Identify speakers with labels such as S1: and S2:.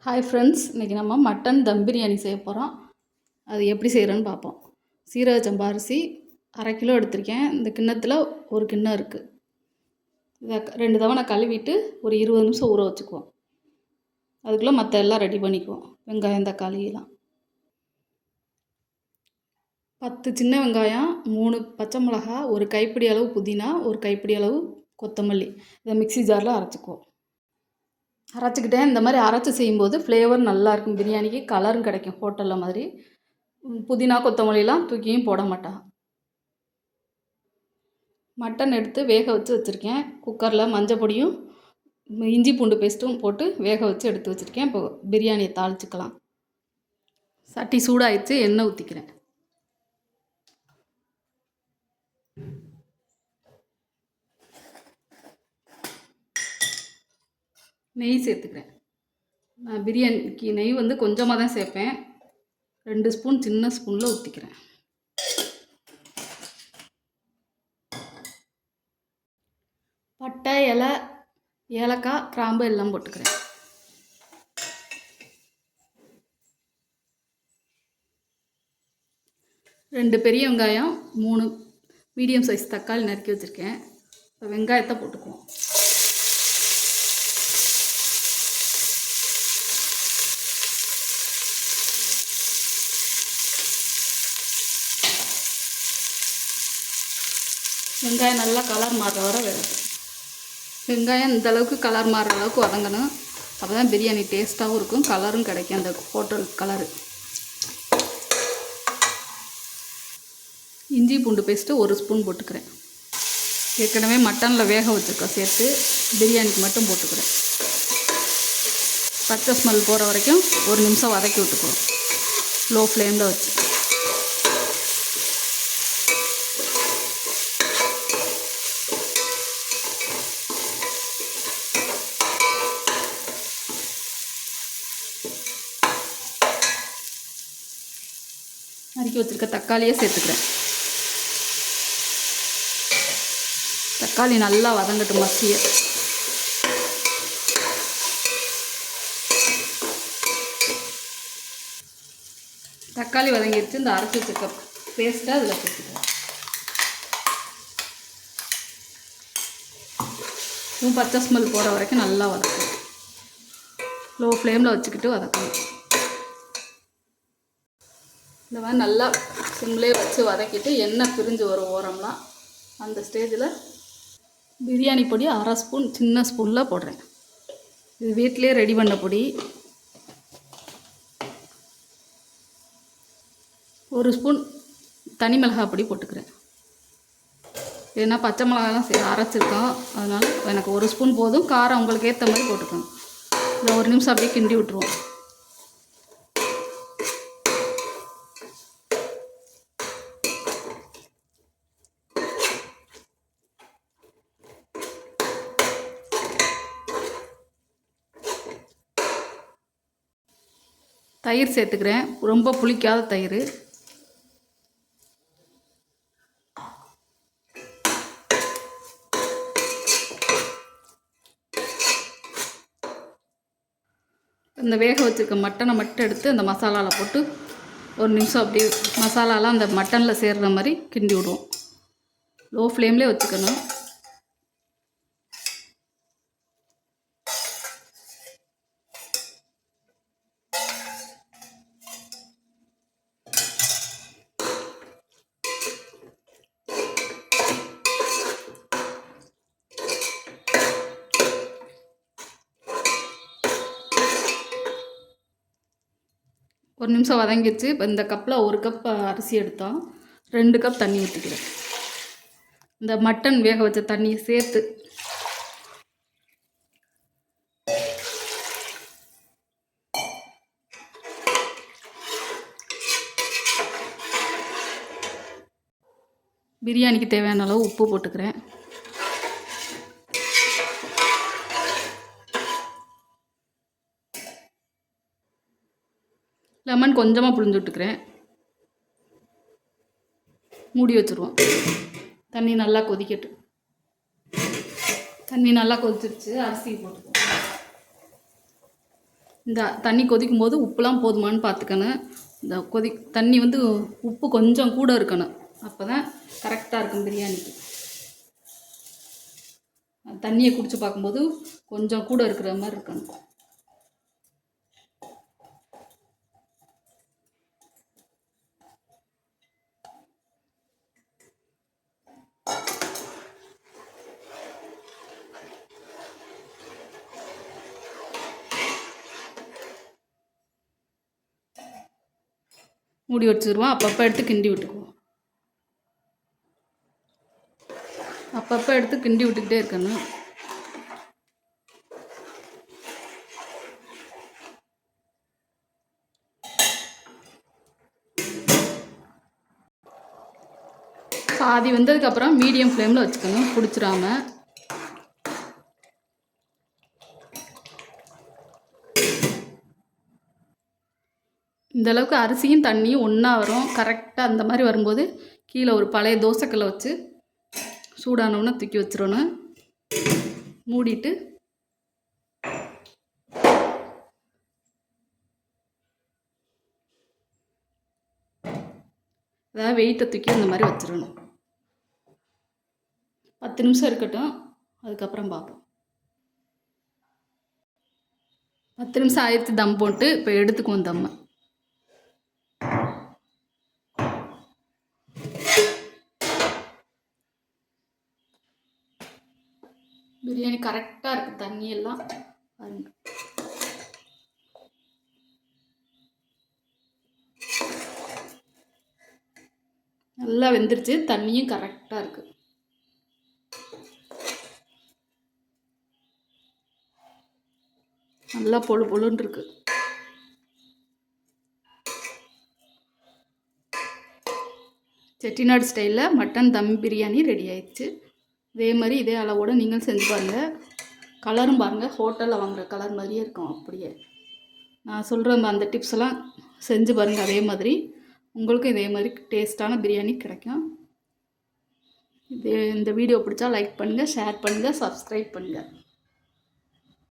S1: Hi friends, இன்றைக்கி நம்ம mutton தம் பிரியாணி செய்ய போகிறோம். அது எப்படி செய்கிறோன்னு பார்ப்போம். சீரக சம்பா அரிசி 1/2 கிலோ எடுத்திருக்கேன். இந்த கிண்ணத்தில் ஒரு கிண்ணம் இருக்குது. இதை 2 தவணை கழுவிட்டு ஒரு 20 நிமிஷம் ஊற வச்சுக்குவோம். அதுக்குள்ளே மற்ற எல்லாம் ரெடி பண்ணிக்குவோம். வெங்காயம், தக்காளியெல்லாம் 10 சின்ன வெங்காயம், 3 பச்சை மிளகா, ஒரு கைப்பிடி அளவு புதினா, ஒரு கைப்பிடி அளவு கொத்தமல்லி. இதை மிக்ஸி ஜாரில் அரைச்சிக்குவோம். அரைச்சிக்கிட்டேன். இந்த மாதிரி அரைச்சி செய்யும்போது ஃப்ளேவர் நல்லாயிருக்கும். பிரியாணிக்கு கலரும் கிடைக்கும். ஹோட்டலில் மாதிரி புதினா கொத்தமல்லிலாம் தூக்கியும் போட மாட்டான். மட்டன் எடுத்து வேக வச்சுருக்கேன். குக்கரில் மஞ்சள் பொடியும் இஞ்சி பூண்டு பேஸ்ட்டும் போட்டு வேக வச்சு எடுத்து வச்சுருக்கேன். இப்போ பிரியாணியை தாளிச்சிக்கலாம். சட்டி சூடாகிடுச்சு. எண்ணெய் ஊற்றிக்கிறேன். நெய் சேர்த்துக்கிறேன். நான் பிரியாணிக்கு நெய் கொஞ்சமாக தான் சேர்ப்பேன். 2 ஸ்பூன் சின்ன ஸ்பூனில் ஊற்றிக்கிறேன். பட்டை, இலை, ஏலக்காய், கிராம்பு எல்லாம் போட்டுக்கிறேன். ரெண்டு பெரிய வெங்காயம், 3 மீடியம் சைஸ் தக்காளி நறுக்கி வச்சுருக்கேன். இப்போ வெங்காயத்தை போட்டுக்குவோம். வெங்காயம் நல்லா கலர் மாறுற வர வேணும். வெங்காயம் இந்த அளவுக்கு கலர் மாறுற அளவுக்கு வதங்கணும். அப்போ தான் பிரியாணி டேஸ்ட்டாகவும் இருக்கும், கலரும் கிடைக்கும், அந்த ஹோட்டல் கலரு. இஞ்சி பூண்டு பேஸ்ட்டு 1 ஸ்பூன் போட்டுக்கிறேன். ஏற்கனவே மட்டனில் வேக வச்சுருக்கோம், சேர்த்து பிரியாணிக்கு மட்டும் போட்டுக்கிறேன். பச்சை ஸ்மெல் போகிற வரைக்கும் 1 நிமிஷம் வதக்கி விட்டுக்குவோம், லோ ஃப்ளேமில் வச்சு. நறுக்கி வச்சுருக்க தக்காளியை சேர்த்துக்கிறேன். தக்காளி நல்லா வதங்கட்டும் மசிய. தக்காளி வதங்கிடுச்சு. இந்த அரைச்சி வச்சுருக்க பேஸ்ட்டை அதில் சேர்த்துக்கிறேன். பச்சை ஸ்மெல் போகிற வரைக்கும் நல்லா வதக்கணும். லோ ஃப்ளேமில் வச்சுக்கிட்டு வதக்கணும். இந்த மாதிரி நல்லா சிம்லே வச்சு வதக்கிட்டு எண்ணெய் பிரிஞ்சு வரும் ஓரம்லாம். அந்த ஸ்டேஜில் பிரியாணி பொடி 1/2 ஸ்பூன் சின்ன ஸ்பூனில் போடுறேன். இது வீட்டிலே ரெடி பண்ண பொடி. 1 ஸ்பூன் தனி மிளகாய் பொடி போட்டுக்கிறேன். ஏன்னா பச்சை மிளகாலாம் அரைச்சிருக்கோம், அதனால் எனக்கு 1 ஸ்பூன் போதும். காரம் உங்களுக்கு ஏற்ற மாதிரி போட்டுக்கோங்க. இதை 1 நிமிஷம் அப்படியே கிண்டி விட்டுருவோம். தயிர் சேர்த்துக்கிறேன். ரொம்ப புளிக்காத தயிர். இந்த வேக வச்சுருக்க மட்டனை மட்டும் எடுத்து அந்த மசாலாவில் போட்டு 1 நிமிஷம் அப்படியே மசாலாலாம் அந்த மட்டனில் சேர்கிற மாதிரி கிண்டி விடுவோம். லோ ஃப்ளேம்லேயே வச்சுக்கணும். ஒரு நிமிஷம் வதங்கிடுச்சு. இப்போ இந்த கப்பில் 1 கப் அரிசி எடுத்தோம், 2 கப் தண்ணி ஊற்றிக்கிறேன். இந்த மட்டன் வேக வச்ச தண்ணியை சேர்த்து பிரியாணிக்கு தேவையான அளவு உப்பு போட்டுக்கிறேன். லெமன் கொஞ்சமாக புழிஞ்சு விட்டுக்கிறேன். மூடி வச்சுருவோம். தண்ணி நல்லா கொதிக்கட்டும். தண்ணி நல்லா கொதிச்சிருச்சு. அரிசி போட்டுக்குவோம். இந்த தண்ணி கொதிக்கும் போது உப்புலாம் போதுமான்னு பார்த்துக்கணும். இந்த தண்ணி வந்து உப்பு கொஞ்சம் கூட இருக்கணும். அப்போ தான் கரெக்டாக இருக்கும் பிரியாணிக்கு. தண்ணியை குடித்து பார்க்கும்போது கொஞ்சம் கூட இருக்கிற மாதிரி இருக்கணும். மூடி வச்சுருவோம். அப்பப்போ எடுத்து கிண்டி விட்டுக்குவோம். அப்பப்போ எடுத்து கிண்டி விட்டுக்கிட்டே இருக்கணும். பாதி வந்ததுக்கப்புறம் மீடியம் ஃப்ளேமில் வச்சுக்கணும், பிடிச்சிடாம. இந்தளவுக்கு அரிசியும் தண்ணியும் ஒன்றா வரும். கரெக்டாக அந்த மாதிரி வரும்போது கீழே ஒரு பழைய தோசைக்கல்லை வச்சு சூடானவுன்னு தூக்கி வச்சிடணும். மூடிட்டு அதாவது வெயிட்டை தூக்கி இந்த மாதிரி வச்சிடணும். 10 நிமிஷம் இருக்கட்டும், அதுக்கப்புறம் பார்ப்போம். 10 நிமிஷம் ஆயிடுச்சு தம் போட்டு. இப்போ எடுத்துக்குவோம் தம்மை. பிரியாணி கரெக்டாக இருக்குது, தண்ணியெல்லாம் பாருங்க. நல்லா வெந்துருச்சு, தண்ணியும் கரெக்டாக இருக்குது. நல்லா பொழு பொழுன்னு இருக்குது. செட்டிநாடு ஸ்டைலில் மட்டன் தம் பிரியாணி ரெடி ஆயிடுச்சு. இதே மாதிரி இதே அளவோடு நீங்கள் செஞ்சு பாருங்கள். கலரும் பாருங்கள், ஹோட்டலில் வாங்குகிற கலர் மாதிரியே இருக்கும். அப்படியே நான் சொல்கிற அந்த டிப்ஸ் எல்லாம் செஞ்சு பாருங்கள். அதே மாதிரி உங்களுக்கும் இதே மாதிரி டேஸ்ட்டான பிரியாணி கிடைக்கும். இந்த வீடியோ பிடிச்சா லைக் பண்ணுங்கள், ஷேர் பண்ணுங்கள், சப்ஸ்கிரைப் பண்ணுங்கள்.